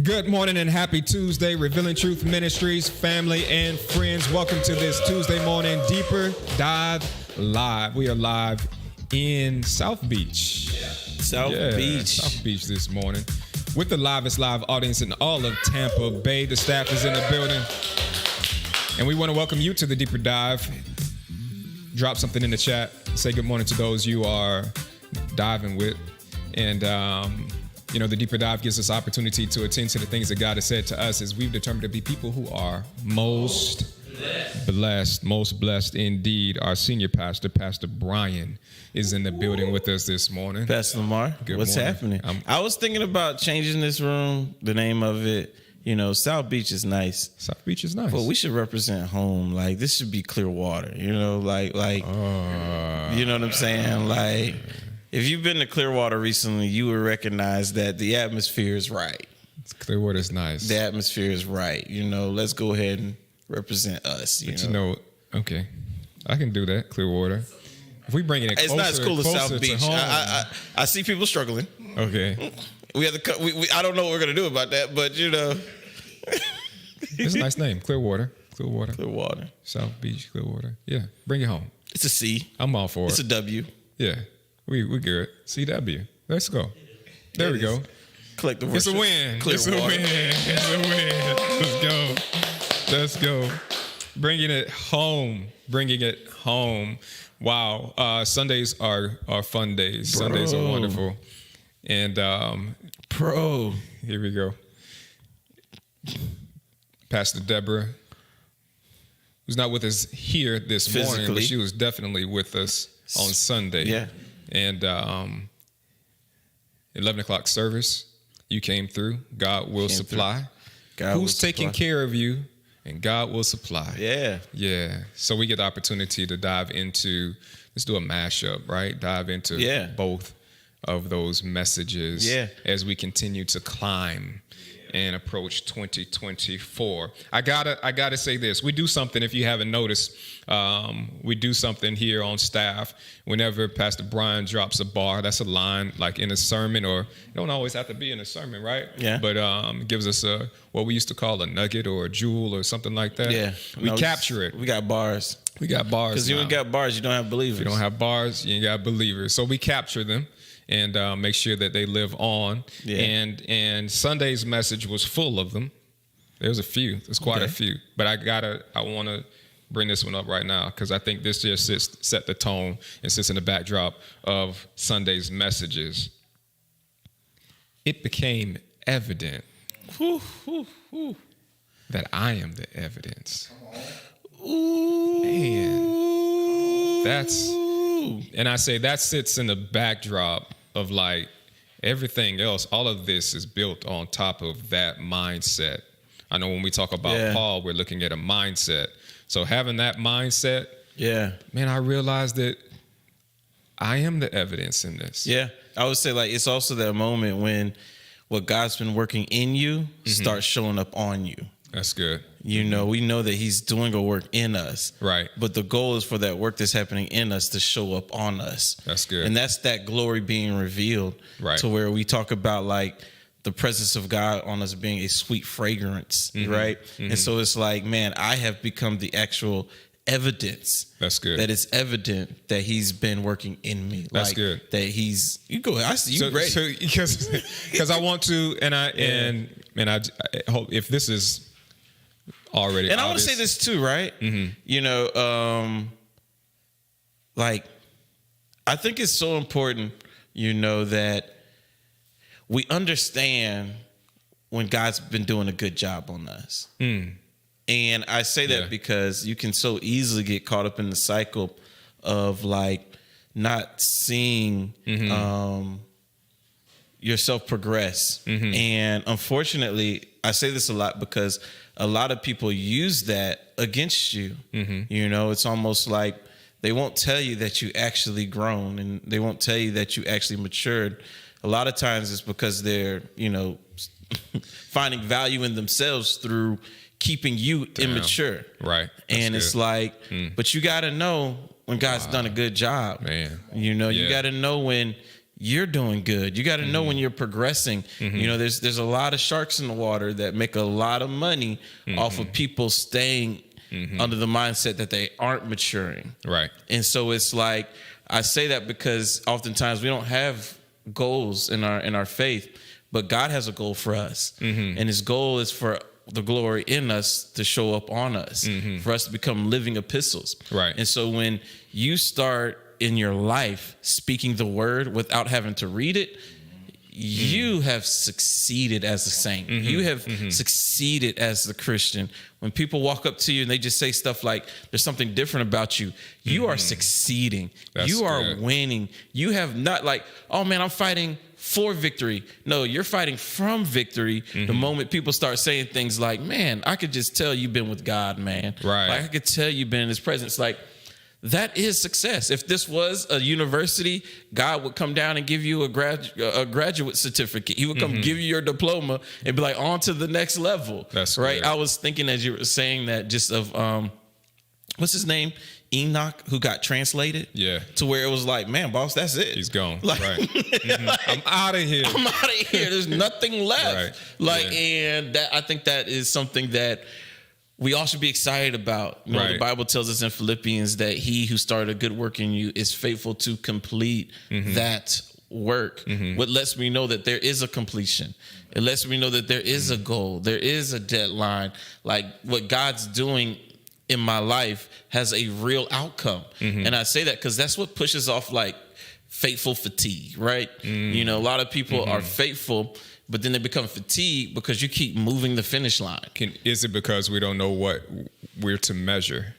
Good morning and happy Tuesday, Revealing Truth Ministries, family and friends. Welcome to this Tuesday morning Deeper Dive Live. We are live in South Beach. South Beach this morning with the livest live audience in all of Tampa Bay. The staff is in the building. And we want to welcome you to the Deeper Dive. Drop something in the chat. Say good morning to those you are diving with. And, the Deeper Dive gives us opportunity to attend to the things that God has said to us as we've determined to be people who are most blessed indeed. Our senior pastor, Pastor Brian, is in the building with us this morning. Pastor Lamar, what's happening? I was thinking about changing this room, the name of it. South Beach is nice. South Beach is nice. But we should represent home. Like, this should be Clearwater, you know what I'm saying? Like, if you've been to Clearwater recently, you will recognize that the atmosphere is right. Clearwater's nice. The atmosphere is right. Let's go ahead and represent us. Okay, I can do that. Clearwater. If we bring it closer, it's not as cool as South Beach. I see people struggling. Okay. We have to. I don't know what we're gonna do about that, but it's a nice name, Clearwater. Clearwater. South Beach, Clearwater. Yeah, bring it home. It's a C. I'm all for it. It's a W. Yeah. We good. CW. Let's go. There we go. Collect the It's a win. It's a win. Let's go. Bringing it home. Wow. Sundays are fun days. Bro. Sundays are wonderful. And here we go. Pastor Deborah, who's not with us here this morning, but she was definitely with us on Sunday. Yeah. And 11 o'clock service, you came through. God will supply. Who's taking care of you? And God will supply. Yeah. Yeah. So we get the opportunity to dive into, let's do a mashup, right? Dive into both of those messages as we continue to climb and approach 2024. I gotta say this. We do something, if you haven't noticed, we do something here on staff. Whenever Pastor Brian drops a bar, that's a line like in a sermon, or it don't always have to be in a sermon, right? Yeah. But gives us what we used to call a nugget or a jewel or something like that. Yeah. We capture it. We got bars. Because you ain't got bars, you don't have believers. If you don't have bars, you ain't got believers. So we capture them and make sure that they live on. Yeah. And Sunday's message was full of them. There's a few. There's quite a few. But I want to bring this one up right now because I think this just set the tone and sits in the backdrop of Sunday's messages. It became evident that I am the evidence. Ooh. Man, and I say that sits in the backdrop of like everything else. All of this is built on top of that mindset. I know when we talk about Paul, we're looking at a mindset. So having that mindset, man, I realized that I am the evidence in this. Yeah, I would say like it's also that moment when what God's been working in you starts showing up on you. That's good. We know that he's doing a work in us. Right. But the goal is for that work that's happening in us to show up on us. That's good. And that's that glory being revealed. Right. To where we talk about like the presence of God on us being a sweet fragrance. Right. And so it's like, man, I have become the actual evidence. That's good. That it's evident that he's been working in me. That's good. That he's, you go, I see you ready. So because I want to, and I hope if this is already and obvious. I want to say this too, right? Like, I think it's so important, that we understand when God's been doing a good job on us. And I say that because you can so easily get caught up in the cycle of like not seeing yourself progress. And unfortunately, I say this a lot because a lot of people use that against you. It's almost like they won't tell you that you actually grown and they won't tell you that you actually matured. A lot of times it's because they're, finding value in themselves through keeping you immature. Right. And it's like, but you got to know when God's done a good job. Man. You got to know when you're doing good. You got to know when you're progressing. You know, there's a lot of sharks in the water that make a lot of money off of people staying under the mindset that they aren't maturing. Right. And so it's like, I say that because oftentimes we don't have goals in our faith, but God has a goal for us. And his goal is for the glory in us to show up on us, for us to become living epistles. Right. And so when you start in your life speaking the word without having to read it, you have succeeded as a saint. You have succeeded as the Christian. When people walk up to you and they just say stuff like, there's something different about you, you are succeeding. That's you are good. winning. You have not like, oh man, I'm fighting for victory. No, you're fighting from victory. The moment people start saying things like, man, I could just tell you've been with God, man. Right. Like, I could tell you've been in his presence. Like, that is success. If this was a university, God would come down and give you a graduate certificate. He would come give you your diploma and be like, on to the next level. That's right. good. I was thinking as you were saying that just of, what's his name? Enoch, who got translated. Yeah. To where it was like, man, boss, that's it. He's gone. Like, Right. I'm out of here. I'm out of here. There's nothing left. Right. Like, Yeah. and that, I think that is something that we all should be excited about. You know, Right. the Bible tells us in Philippians that he who started a good work in you is faithful to complete that work. What lets me know that there is a completion. It lets me know that there is a goal. There is a deadline. Like, what God's doing in my life has a real outcome. And I say that because that's what pushes off like faithful fatigue, right? You know, a lot of people are faithful, but then they become fatigued because you keep moving the finish line. Is it because we don't know what we're to measure?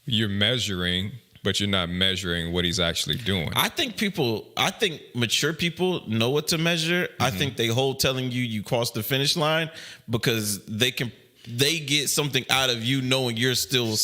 You're measuring, but you're not measuring what he's actually doing. I think mature people know what to measure. I think they hold telling you crossed the finish line because they get something out of you knowing you're still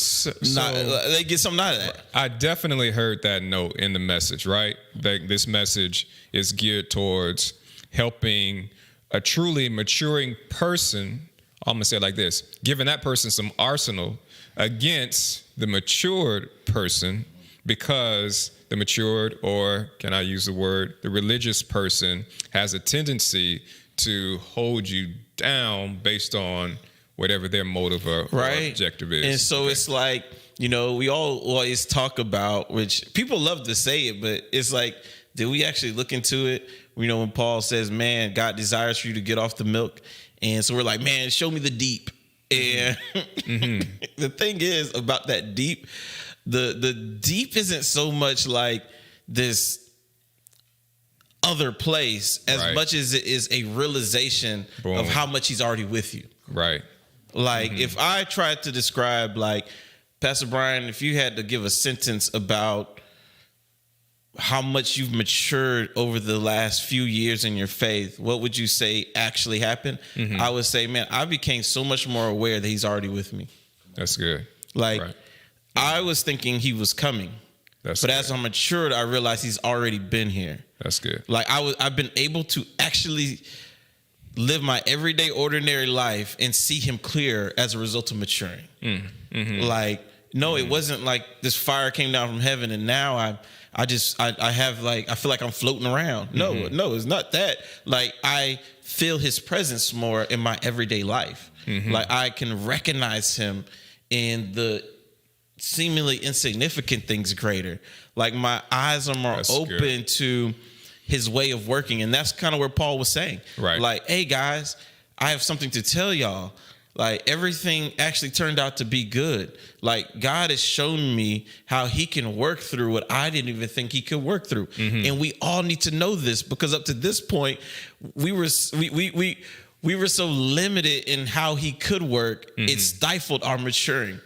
not. They get something out of that. I definitely heard that note in the message, right? That this message is geared towards helping a truly maturing person. I'm gonna say it like this: giving that person some arsenal against the matured person, because the matured, or can I use the word, the religious person, has a tendency to hold you down based on whatever their motive or objective is. And so it's like, you know, we all always talk about, which people love to say it, but it's like, did we actually look into it? You know, when Paul says, man, God desires for you to get off the milk. And so we're like, man, show me the deep. And the thing is about that deep, the deep isn't so much like this other place as much as it is a realization of how much he's already with you. Right. Like, if I tried to describe, like, Pastor Brian, if you had to give a sentence about how much you've matured over the last few years in your faith, what would you say actually happened? I would say, man, I became so much more aware that he's already with me. That's good. Like, I was thinking he was coming. But as I matured, I realized he's already been here. That's good. Like, I've been able to actually live my everyday ordinary life and see him clear as a result of maturing. Like, no, it wasn't like this fire came down from heaven and now I have like, I feel like I'm floating around. No, it's not that. Like, I feel his presence more in my everyday life. Like, I can recognize him in the seemingly insignificant things greater. Like, my eyes are more open to his way of working. And that's kind of where Paul was saying. Right. Like, hey guys, I have something to tell y'all. Like, everything actually turned out to be good. Like, God has shown me how he can work through what I didn't even think he could work through. And we all need to know this, because up to this point, we were so limited in how he could work. It stifled our maturing.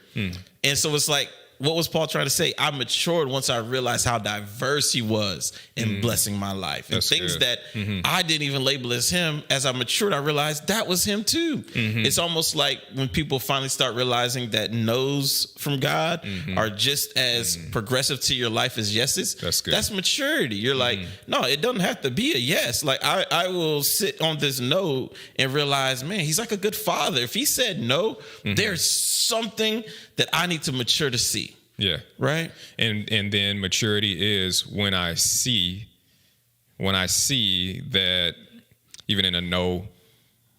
And so it's like, what was Paul trying to say? I matured once I realized how diverse he was in blessing my life. And things that I didn't even label as him. As I matured, I realized that was him too. It's almost like when people finally start realizing that no's from God are just as progressive to your life as yeses. That's good. That's maturity. You're like, no, it doesn't have to be a yes. Like, I will sit on this no and realize, man, he's like a good father. If he said no, there's something that I need to mature to see. Yeah. Right. And then maturity is when I see when I see that even in a no,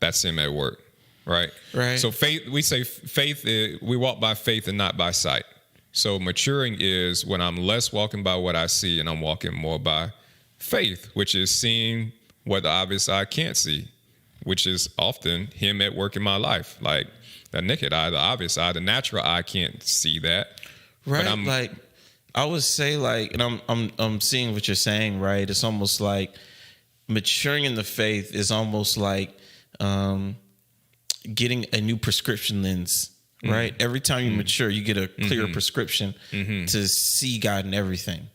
that's him at work, right? Right. So faith, we say faith, we walk by faith and not by sight. So maturing is when I'm less walking by what I see and I'm walking more by faith, which is seeing what the obvious eye can't see, which is often him at work in my life. Like the naked eye, the obvious eye, the natural eye can't see that. Right. But like I would say, like, and I'm seeing what you're saying, right? It's almost like maturing in the faith is almost like getting a new prescription lens. Right. Every time you mature, you get a clear prescription to see God in everything.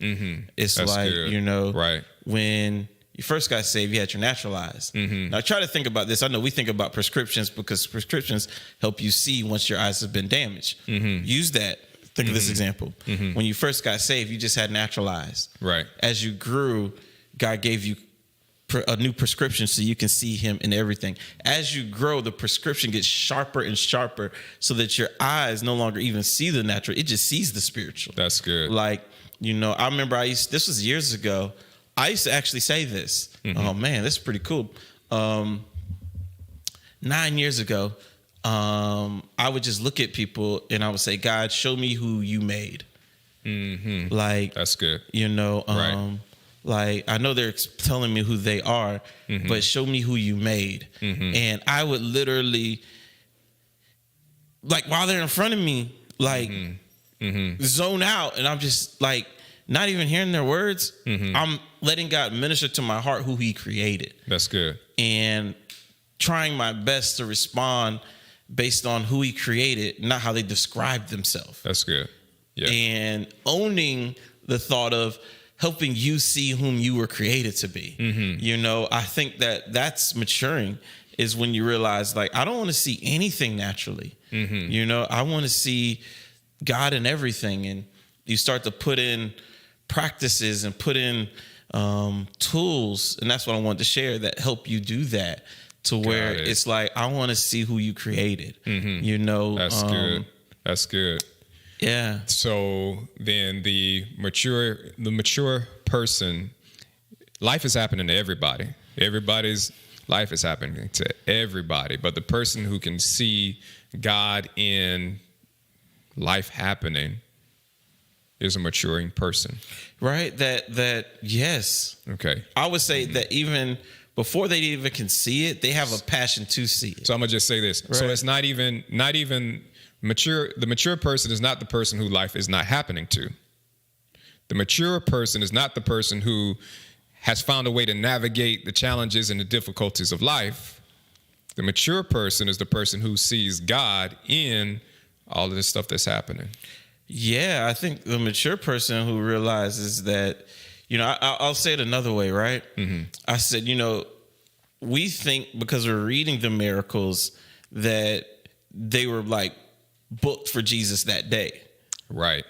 It's That's like, good. you know, Right. when you first got saved, you had your natural eyes. Now try to think about this. I know we think about prescriptions because prescriptions help you see once your eyes have been damaged. Use that. Think of this example. When you first got saved, you just had natural eyes. Right. As you grew, God gave you a new prescription so you can see him in everything. As you grow, the prescription gets sharper and sharper so that your eyes no longer even see the natural. It just sees the spiritual. That's good. Like, you know, I remember this was years ago. I used to actually say this. Oh man, this is pretty cool. 9 years ago, I would just look at people and I would say, God, show me who you made. Like, That's good. you know, Right. like I know they're telling me who they are, but show me who you made. And I would literally, like, while they're in front of me, like zone out, and I'm just like not even hearing their words. I'm letting God minister to my heart who he created. That's good. And trying my best to respond based on who he created, not how they described themselves. That's good. Yeah. And owning the thought of helping you see whom you were created to be. You know, I think that's maturing, is when you realize, like, I don't want to see anything naturally. You know, I want to see God in everything. And you start to put in practices and put in tools. And that's what I wanted to share that help you do that, to where it's like, I want to see who you created. You know, That's good. That's good. Yeah. So then the mature person, life is happening to everybody. Everybody's life is happening to everybody. But the person who can see God in life happening is a maturing person. Right. That yes. Okay. I would say that even before they even can see it, they have a passion to see it. So I'm gonna just say this. Right. So it's not even mature. The mature person is not the person who life is not happening to. The mature person is not the person who has found a way to navigate the challenges and the difficulties of life. The mature person is the person who sees God in all of this stuff that's happening. Yeah, I think the mature person who realizes that, you know, I'll say it another way, right? I said, you know, we think because we're reading the miracles that they were like booked for Jesus that day. Right.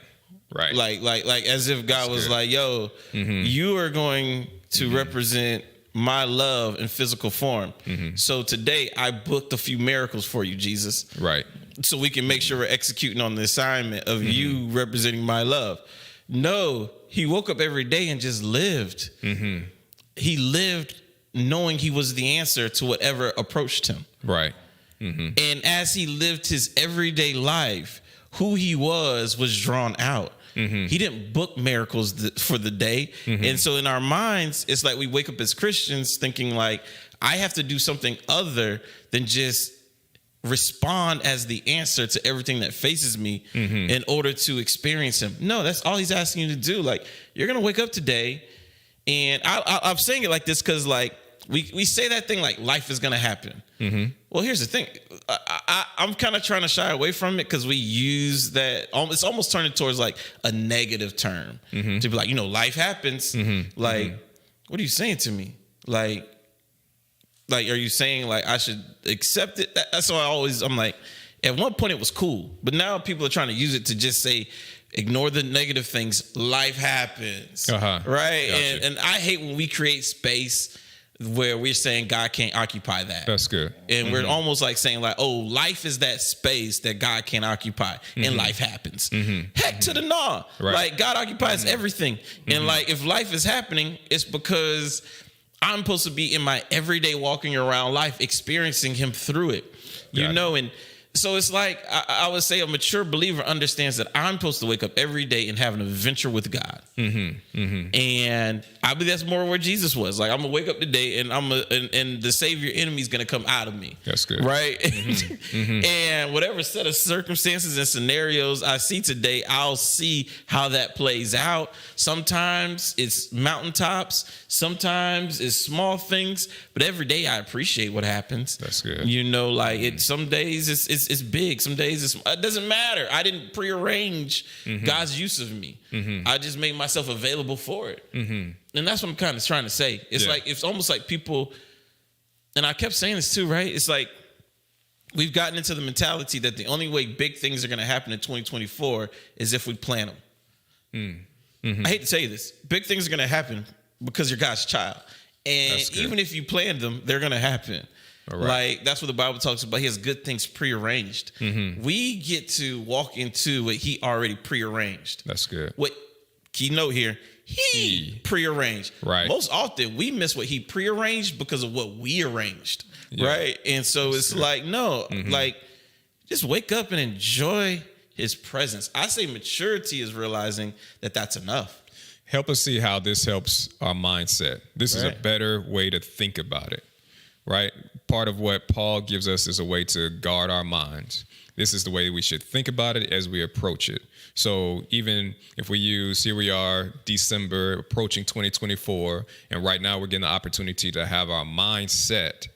Right. Like as if God was like, yo, you are going to represent my love in physical form. So today I booked a few miracles for you, Jesus. Right. So we can make sure we're executing on the assignment of you representing my love. No, he woke up every day and just lived. He lived knowing he was the answer to whatever approached him. Right. And as he lived his everyday life, who he was drawn out. He didn't book miracles for the day. And so in our minds, it's like we wake up as Christians thinking like, I have to do something other than just respond as the answer to everything that faces me in order to experience him. No, that's all he's asking you to do. Like, you're going to wake up today, and I'm saying it like this because like we say that thing like life is going to happen. Well, here's the thing. I'm kind of trying to shy away from it because we use that. It's almost turning towards like a negative term to be like, you know, life happens. Like, what are you saying to me? Like, are you saying like I should accept it? That's why I'm like, at one point it was cool, but now people are trying to use it to just say, ignore the negative things. Life happens, right? Gotcha. And I hate when we create space where we're saying God can't occupy that. That's good. And we're almost like saying like, oh, life is that space that God can't occupy, and life happens. Heck to the nah. Right. Like God occupies everything. And like if life is happening, it's because I'm supposed to be in my everyday walking around life, experiencing him through it. You know, and so it's like I would say a mature believer understands that I'm supposed to wake up every day and have an adventure with God. And I believe that's more where Jesus was. Like, I'm gonna wake up today and and the Savior enemy is gonna come out of me. That's good. Right? And whatever set of circumstances and scenarios I see today, I'll see how that plays out. Sometimes it's mountaintops, sometimes it's small things, but every day I appreciate what happens. That's good. You know, like some days it's big, some days it doesn't matter. I didn't prearrange God's use of me. I just made myself available for it. And that's what I'm kind of trying to say. It's like, it's almost like people, and I kept saying this too, right? It's like we've gotten into the mentality that the only way big things are going to happen in 2024 is if we plan them. I hate to tell you this. Big things are going to happen because you're God's child. And even if you planned them, they're going to happen. Right. Like, that's what the Bible talks about. He has good things prearranged. We get to walk into what he already prearranged. That's good. What key note here, he prearranged. Right. Most often we miss what he prearranged because of what we arranged. Right. And so it's like, no, like, just wake up and enjoy his presence. I say maturity is realizing that that's enough. Help us see how this helps our mindset. This is a better way to think about it. Right? Part of what Paul gives us is a way to guard our minds. This is the way we should think about it as we approach it. So even if we use, here we are, December, approaching 2024, and right now we're getting the opportunity to have our mind set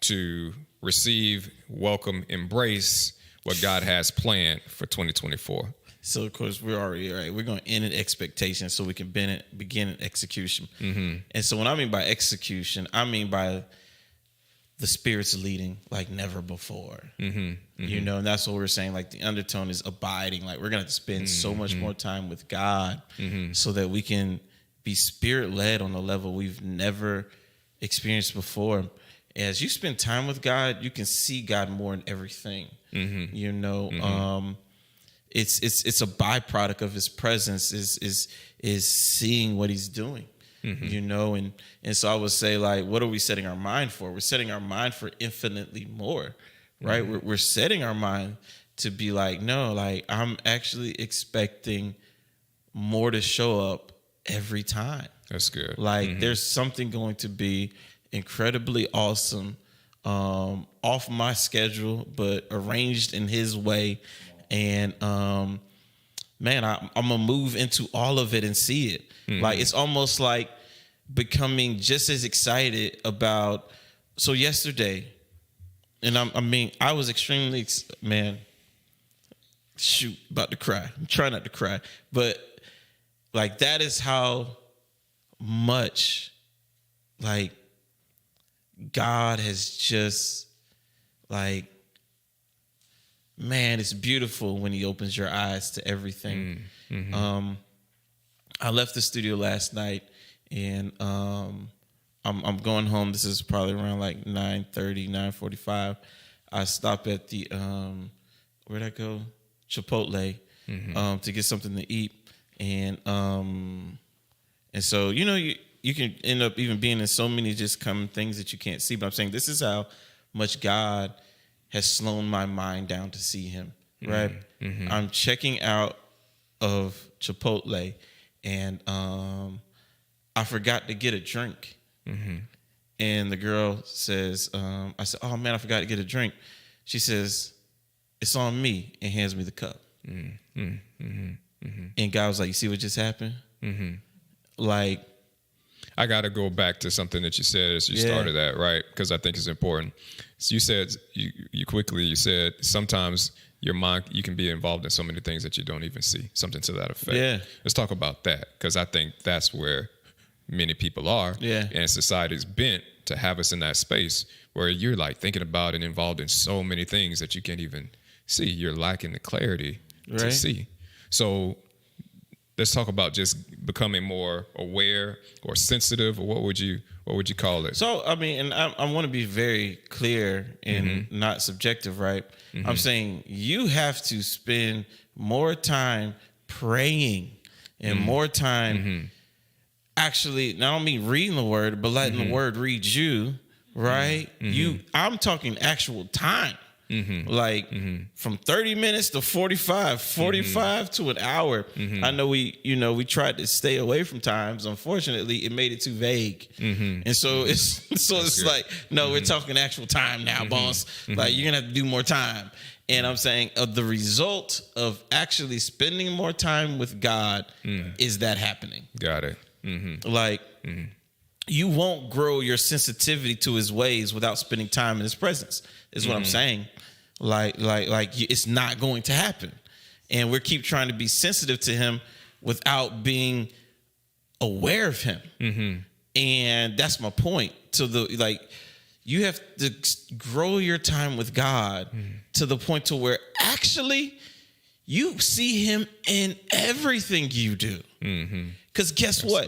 to receive, welcome, embrace what God has planned for 2024. So, of course, we're already right. We're going to end in expectation so we can begin in execution. And so when I mean by execution, I mean by the Spirit's leading like never before. You know, and that's what we're saying. Like, the undertone is abiding. Like, we're going to spend so much more time with God so that we can be Spirit-led on a level we've never experienced before. As you spend time with God, you can see God more in everything. You know, it's a byproduct of his presence is seeing what he's doing. You know, and so I would say, like, what are we setting our mind for? We're setting our mind for infinitely more, right? We're setting our mind to be like, no, like, I'm actually expecting more to show up every time. That's good. Like, there's something going to be incredibly awesome, off my schedule, but arranged in his way. And man, I'm gonna move into all of it and see it. Like, it's almost like becoming just as excited about. So yesterday, and I was extremely, man, shoot, about to cry. I'm trying not to cry, but like, that is how much, like, God has just, like, man, it's beautiful when he opens your eyes to everything. I left the studio last night, and I'm going home. This is probably around like 9:30, 9:45. I stopped at the where'd I go? Chipotle to get something to eat, and so, you know, you can end up even being in so many just common things that you can't see. But I'm saying this is how much God has slowed my mind down to see him, right? I'm checking out of Chipotle, and I forgot to get a drink. And the girl says, I said, oh man, I forgot to get a drink. She says, it's on me, and hands me the cup. And God was like, you see what just happened? Like, I got to go back to something that you said as you started that, right? Because I think it's important. So you said, you said sometimes your mind, you can be involved in so many things that you don't even see, something to that effect. Yeah. Let's talk about that, because I think that's where many people are. Yeah. And society's bent to have us in that space where you're like thinking about and involved in so many things that you can't even see. You're lacking the clarity to see. So let's talk about just becoming more aware or sensitive, or what would you call it? So, I mean, and I want to be very clear and not subjective, right? I'm saying you have to spend more time praying and more time actually, not only reading the word, but letting the word read you, right? I'm talking actual time. Like from 30 minutes to 45 to an hour. I know we tried to stay away from times. Unfortunately, it made it too vague. And so it's like, no, we're talking actual time now, boss. Like, you're gonna have to do more time. And I'm saying the result of actually spending more time with God is that happening. Got it. Like, you won't grow your sensitivity to his ways without spending time in his presence, is what I'm saying. Like it's not going to happen. And we keep trying to be sensitive to him without being aware of him. And that's my point. You have to grow your time with God to the point to where actually you see him in everything you do. Because guess what?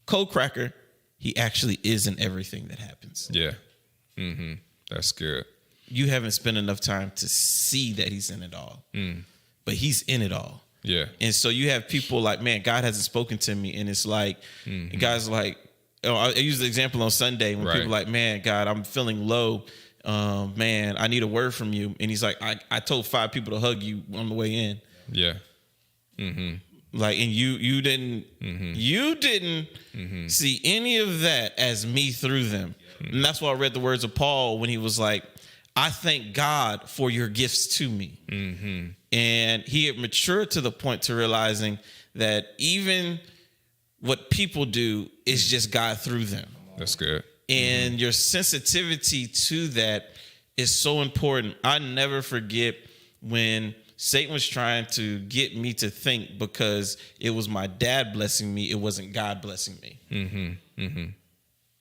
Code Cracker, he actually is in everything that happens. Yeah. That's good. You haven't spent enough time to see that he's in it all. But he's in it all. Yeah. And so you have people like, man, God hasn't spoken to me. And it's like, guys like, I use the example on Sunday when people are like, man, God, I'm feeling low. Man, I need a word from you. And he's like, I told 5 people to hug you on the way in. Yeah. Like, and you didn't see any of that as me through them. And that's why I read the words of Paul when he was like, I thank God for your gifts to me. And he had matured to the point to realizing that even what people do is just God through them. That's good. And your sensitivity to that is so important. I never forget when Satan was trying to get me to think because it was my dad blessing me, it wasn't God blessing me.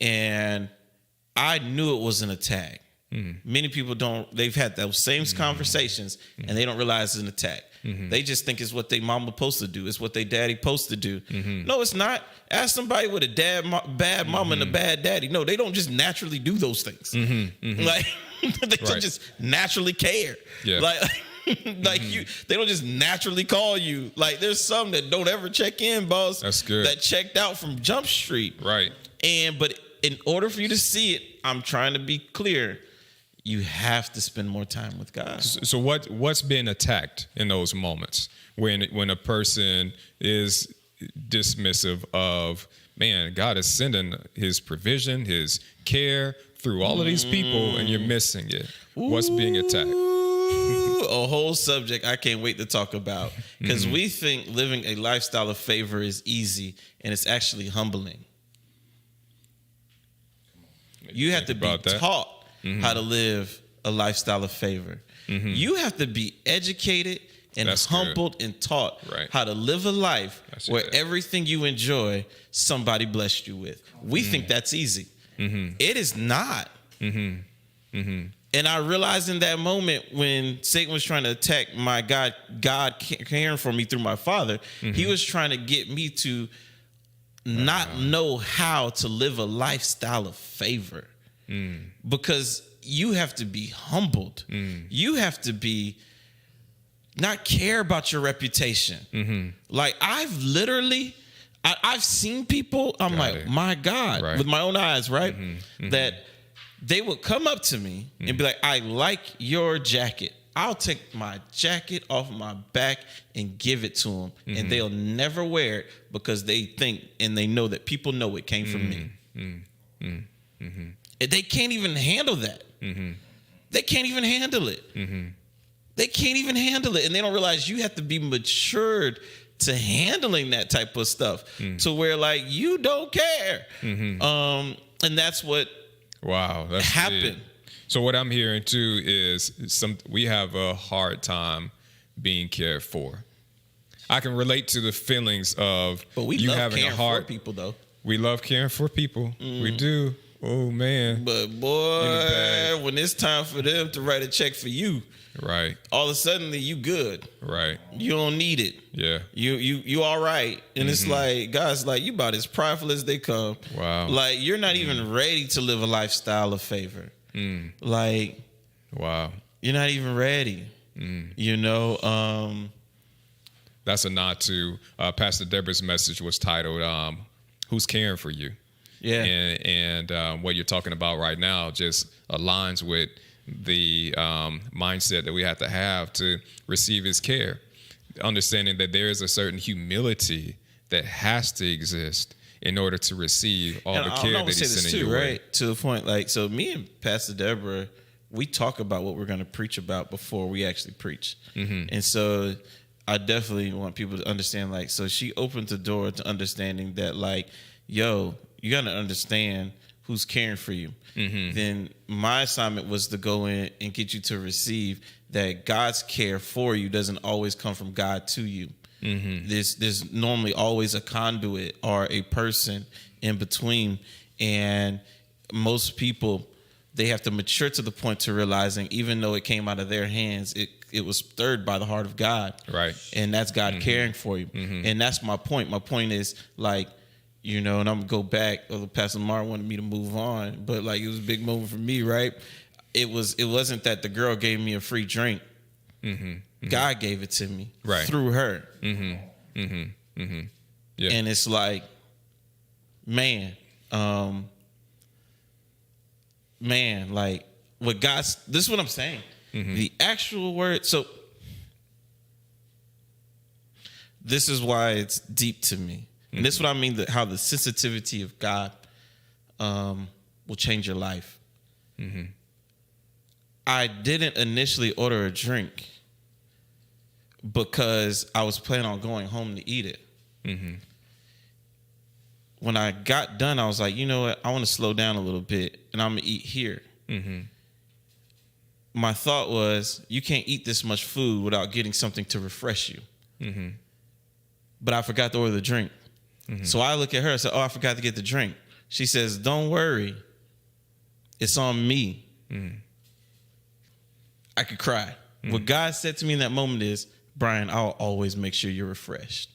And I knew it was an attack. Many people they've had those same conversations and they don't realize it's an attack. They just think it's what they mama supposed to do. It's what they daddy supposed to do. No, it's not. Ask somebody with a bad mama and a bad daddy. No, they don't just naturally do those things. Like, they don't just naturally care. Yeah. Like they don't just naturally call you. Like, there's some that don't ever check in, boss. That's good. That checked out from Jump Street. Right. But in order for you to see it, I'm trying to be clear. You have to spend more time with God. So what's being attacked in those moments when a person is dismissive of, man, God is sending his provision, his care through all of these people, and you're missing it? What's being attacked? A whole subject I can't wait to talk about, because we think living a lifestyle of favor is easy, and it's actually humbling. You have to be taught how to live a lifestyle of favor. You have to be educated and humbled and taught how to live a life where everything you enjoy, somebody blessed you with. We think that's easy. It is not. And I realized in that moment when Satan was trying to attack my God caring for me through my father, he was trying to get me to not know how to live a lifestyle of favor. Because you have to be humbled. You have to be not care about your reputation. Like, I've seen people, I'm like, my God, with my own eyes, right? That they would come up to me and be like, I like your jacket. I'll take my jacket off my back and give it to them. And they'll never wear it because they think and they know that people know it came from me. They can't even handle that. They can't even handle it. They can't even handle it. And they don't realize you have to be matured to handling that type of stuff to where, like, you don't care. And that's what that's happened. It. So what I'm hearing too is we have a hard time being cared for. I can relate to the feelings of you having a hard for people, though. We love caring for people. We do. Oh man. But boy, when it's time for them to write a check for you, Right. all of a sudden you good. Right. You don't need it. Yeah. You all right. And it's like, God's like, you about as prideful as they come. Wow. Like, you're not even ready to live a lifestyle of favor. Like, Wow. you're not even ready. You know, That's a nod to Pastor Deborah's message was titled "Who's Caring for You?" yeah. And what you're talking about right now just aligns with the mindset that we have to receive His care, understanding that there is a certain humility that has to exist in order to receive all the care that He's sending your way. Right? To the point, like, so me and Pastor Deborah, we talk about what we're going to preach about before we actually preach. And so I definitely want people to understand, like, so she opened the door to understanding that, like, yo, you got to understand who's caring for you. Then my assignment was to go in and get you to receive that God's care for you doesn't always come from God to you. There's normally always a conduit or a person in between. And most people, they have to mature to the point to realizing, even though it came out of their hands, it was stirred by the heart of God. Right. And that's God caring for you. And that's my point. My point is, like, you know, and I'm going to go back. Pastor Lamar wanted me to move on, but, like, it was a big moment for me, right? It wasn't that the girl gave me a free drink. God gave it to me through her. Yeah. And it's like, man, like, what God's, this is what I'm saying. The actual word, so this is why it's deep to me. And this is what I mean, how the sensitivity of God will change your life. I didn't initially order a drink because I was planning on going home to eat it. When I got done, I was like, you know what? I want to slow down a little bit, and I'm going to eat here. My thought was, you can't eat this much food without getting something to refresh you. But I forgot to order the drink. So I look at her and say, oh, I forgot to get the drink. She says, don't worry. It's on me. I could cry. What God said to me in that moment is, Brian, I'll always make sure you're refreshed.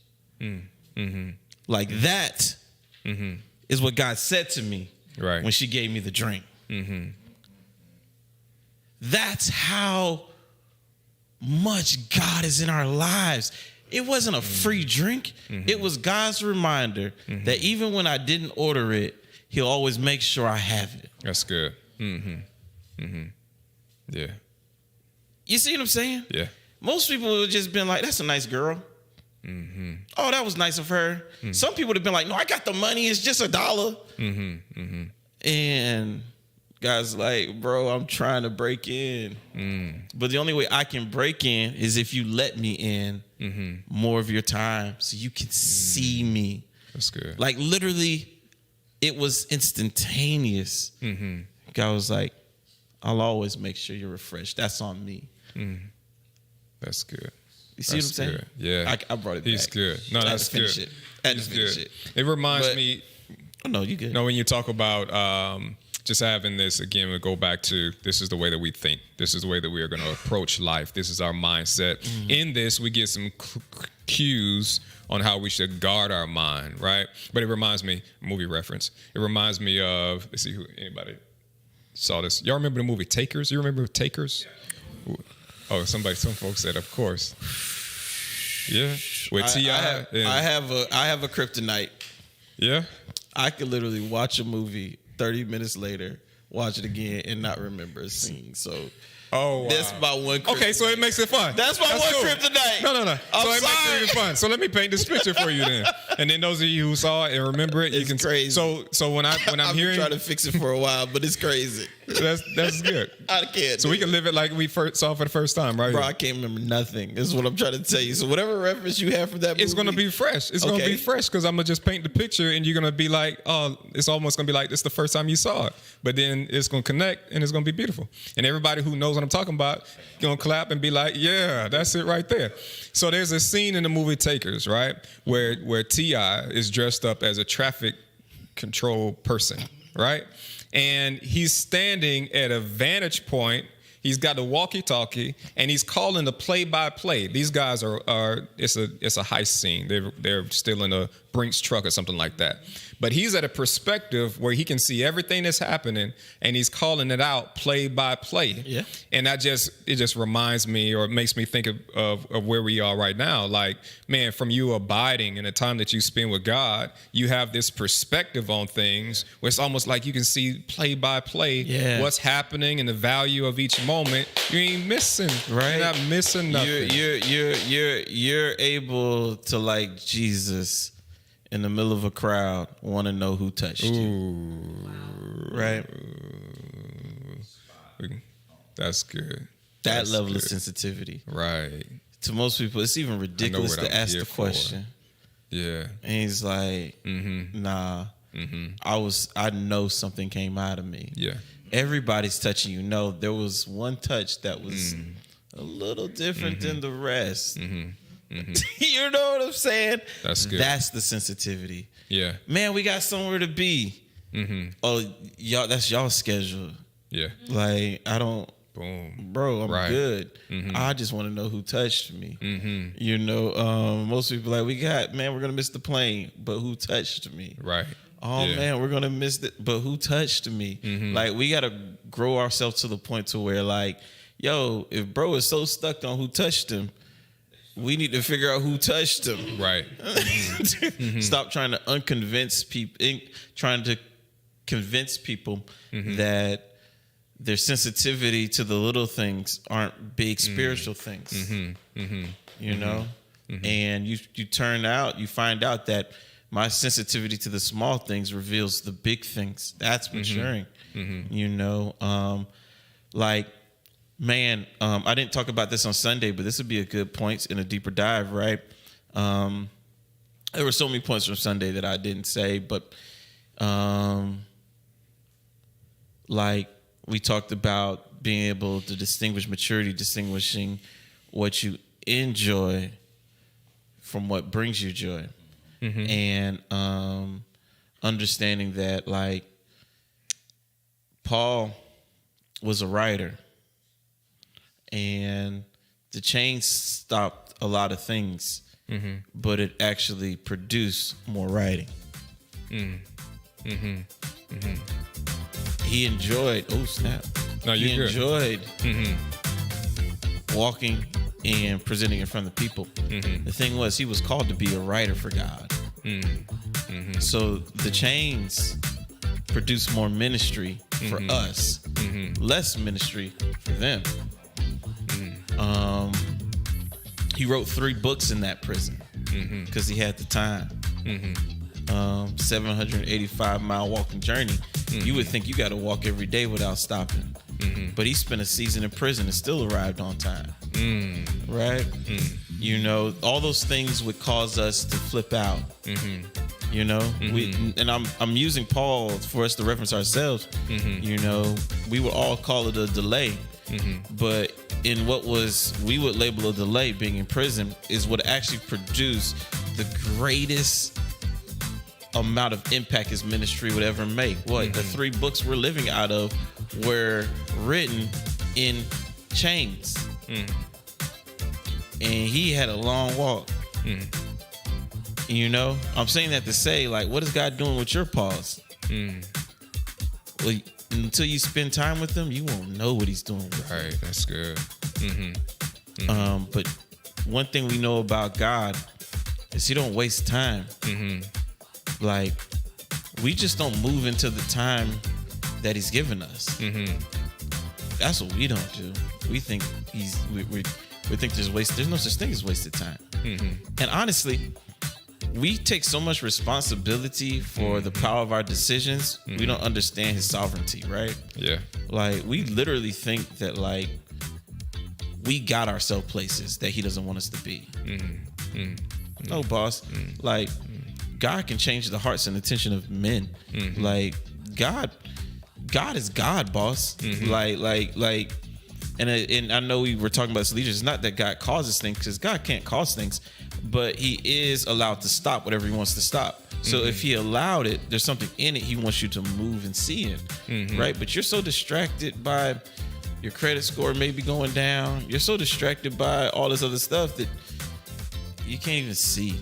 Like that is what God said to me when she gave me the drink. That's how much God is in our lives. It wasn't a free drink. It was God's reminder that even when I didn't order it, He'll always make sure I have it. That's good. Yeah. You see what I'm saying? Yeah. Most people would have just been like, that's a nice girl. Oh, that was nice of her. Some people would have been like, no, I got the money. It's just $1. And God's like, bro, I'm trying to break in. But the only way I can break in is if you let me in more of your time so you can see me. That's good. Like, literally, it was instantaneous. God was like, I'll always make sure you're refreshed. That's on me. That's good. You see what I'm saying? Good. Yeah. I brought it He's back. good. No, that's good. I had to finish it. It reminds me. Oh, no, you good. You know, when you talk about just having this, again, we go back to this is the way that we think. This is the way that we are going to approach life. This is our mindset. In this, we get some cues on how we should guard our mind, right? But it reminds me, movie reference. It reminds me of, let's see who anybody saw this. Y'all remember the movie Takers? You remember Takers? Oh, some folks said, of course. Yeah, with T.I. I have a kryptonite. Yeah? I could literally watch a movie 30 minutes later, watch it again, and not remember a scene. So wow. That's my one kryptonite. Okay, so it makes it fun. That's my one kryptonite. No. I'm so it makes sorry. it even fun. So let me paint this picture for you then. And then those of you who saw it and remember it, you can crazy. So when I'm I've hearing, been trying to fix it for a while, but it's crazy. that's good. I can't. So we can live it like we first saw for the first time, right? Bro, I can't remember nothing. This is what I'm trying to tell you. So whatever reference you have for that movie, It's gonna be fresh. It's gonna be fresh because I'm gonna just paint the picture, and you're gonna be like, oh, it's almost gonna be like this the first time you saw it. But then it's gonna connect, and it's gonna be beautiful. And everybody who knows what I'm talking about gonna clap and be like, yeah, that's it right there. So there's a scene in the movie Takers, right, where T.I. is dressed up as a traffic control person, right? And he's standing at a vantage point. He's got a walkie-talkie, and he's calling the play-by-play. These guys are it's a heist scene. They're stealing a Brinks truck or something like that. But he's at a perspective where he can see everything that's happening, and he's calling it out play-by-play. Yeah. And it just reminds me, or it makes me think of where we are right now. Like, man, from you abiding in the time that you spend with God, you have this perspective on things where it's almost like you can see play-by-play what's happening and the value of each moment. You ain't missing. Right. You're not missing nothing. You're able to, like Jesus, in the middle of a crowd, want to know who touched you. Right? That's good. That level of sensitivity. Right. To most people, it's even ridiculous to ask the question. Yeah. And he's like, nah, I know something came out of me. Yeah. Everybody's touching you. No, there was one touch that was a little different than the rest. You know what I'm saying? That's good. That's the sensitivity. Yeah. Man, we got somewhere to be. Oh, y'all, that's y'all's schedule. Yeah. Like, I don't. Boom. Bro, I'm good. Mm-hmm. I just want to know who touched me. You know, most people like, we're going to miss the plane, but who touched me? Right. Oh, man, we're going to miss it, but who touched me? Like, we got to grow ourselves to the point to where, like, yo, if bro is so stuck on who touched him, we need to figure out who touched him. Right. Stop trying to convince people that their sensitivity to the little things aren't big spiritual things. You know? And you find out that my sensitivity to the small things reveals the big things. That's maturing. You know? Like, man, I didn't talk about this on Sunday, but this would be a good point in a deeper dive, right? There were so many points from Sunday that I didn't say, but like we talked about being able to distinguish maturity, distinguishing what you enjoy from what brings you joy, and understanding that, like, Paul was a writer. And the chains stopped a lot of things, but it actually produced more writing. He enjoyed, oh snap. No, he you're enjoyed walking and presenting in front of people. The thing was, he was called to be a writer for God. So the chains produced more ministry for us, less ministry for them. He wrote 3 books in that prison because he had the time. 785-mile walking journey. You would think you got to walk every day without stopping. But he spent a season in prison and still arrived on time. Right? You know, all those things would cause us to flip out. You know, I'm using Paul for us to reference ourselves. You know, we would all call it a delay. But in what we would label a delay, being in prison, is what actually produced the greatest amount of impact his ministry would ever make. What the 3 books we're living out of were written in chains, and he had a long walk. You know, I'm saying that to say, like, what is God doing with your pause? Well, until you spend time with him, you won't know what he's doing with you. Right, that's good. But one thing we know about God is he don't waste time. Like, we just don't move into the time that he's given us. That's what we don't do. We think we think there's no such thing as wasted time. And honestly, we take so much responsibility for the power of our decisions. We don't understand his sovereignty, right? Yeah. Like, we literally think that, like, we got ourselves places that he doesn't want us to be. No, boss. Like, God can change the hearts and attention of men. Like, God is God, boss. Like, and I know we were talking about this leaders. It's not that God causes things, because God can't cause things, but he is allowed to stop whatever he wants to stop. So if he allowed it, there's something in it he wants you to move and see it, right? But you're so distracted by your credit score maybe going down. You're so distracted by all this other stuff that you can't even see.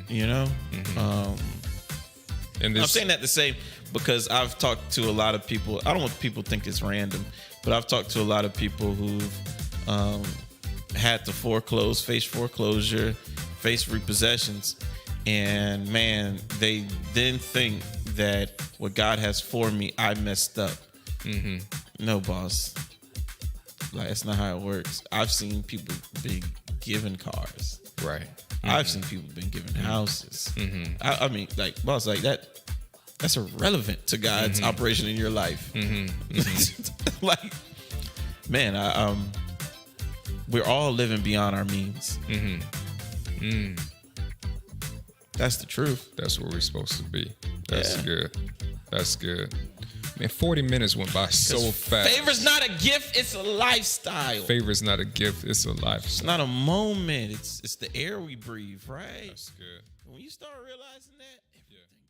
You know? And this, I'm saying that to say, because I've talked to a lot of people. I don't want people to think it's random, but I've talked to a lot of people who've had to face foreclosure, face repossessions, and man, they then think that what God has for me, I messed up. No, boss. Like, that's not how it works. I've seen people be given cars. right. I've seen people been given houses. I mean, like, boss, like that's irrelevant to God's operation in your life. Like, man, we're all living beyond our means. That's the truth. That's where we're supposed to be. That's Yeah. good. That's good. Man, 40 minutes went by so fast. Favor's not a gift, it's a lifestyle. Favor's not a gift, it's a It's lifestyle. not a moment. It's the air we breathe, right? That's good. When you start realizing that, everything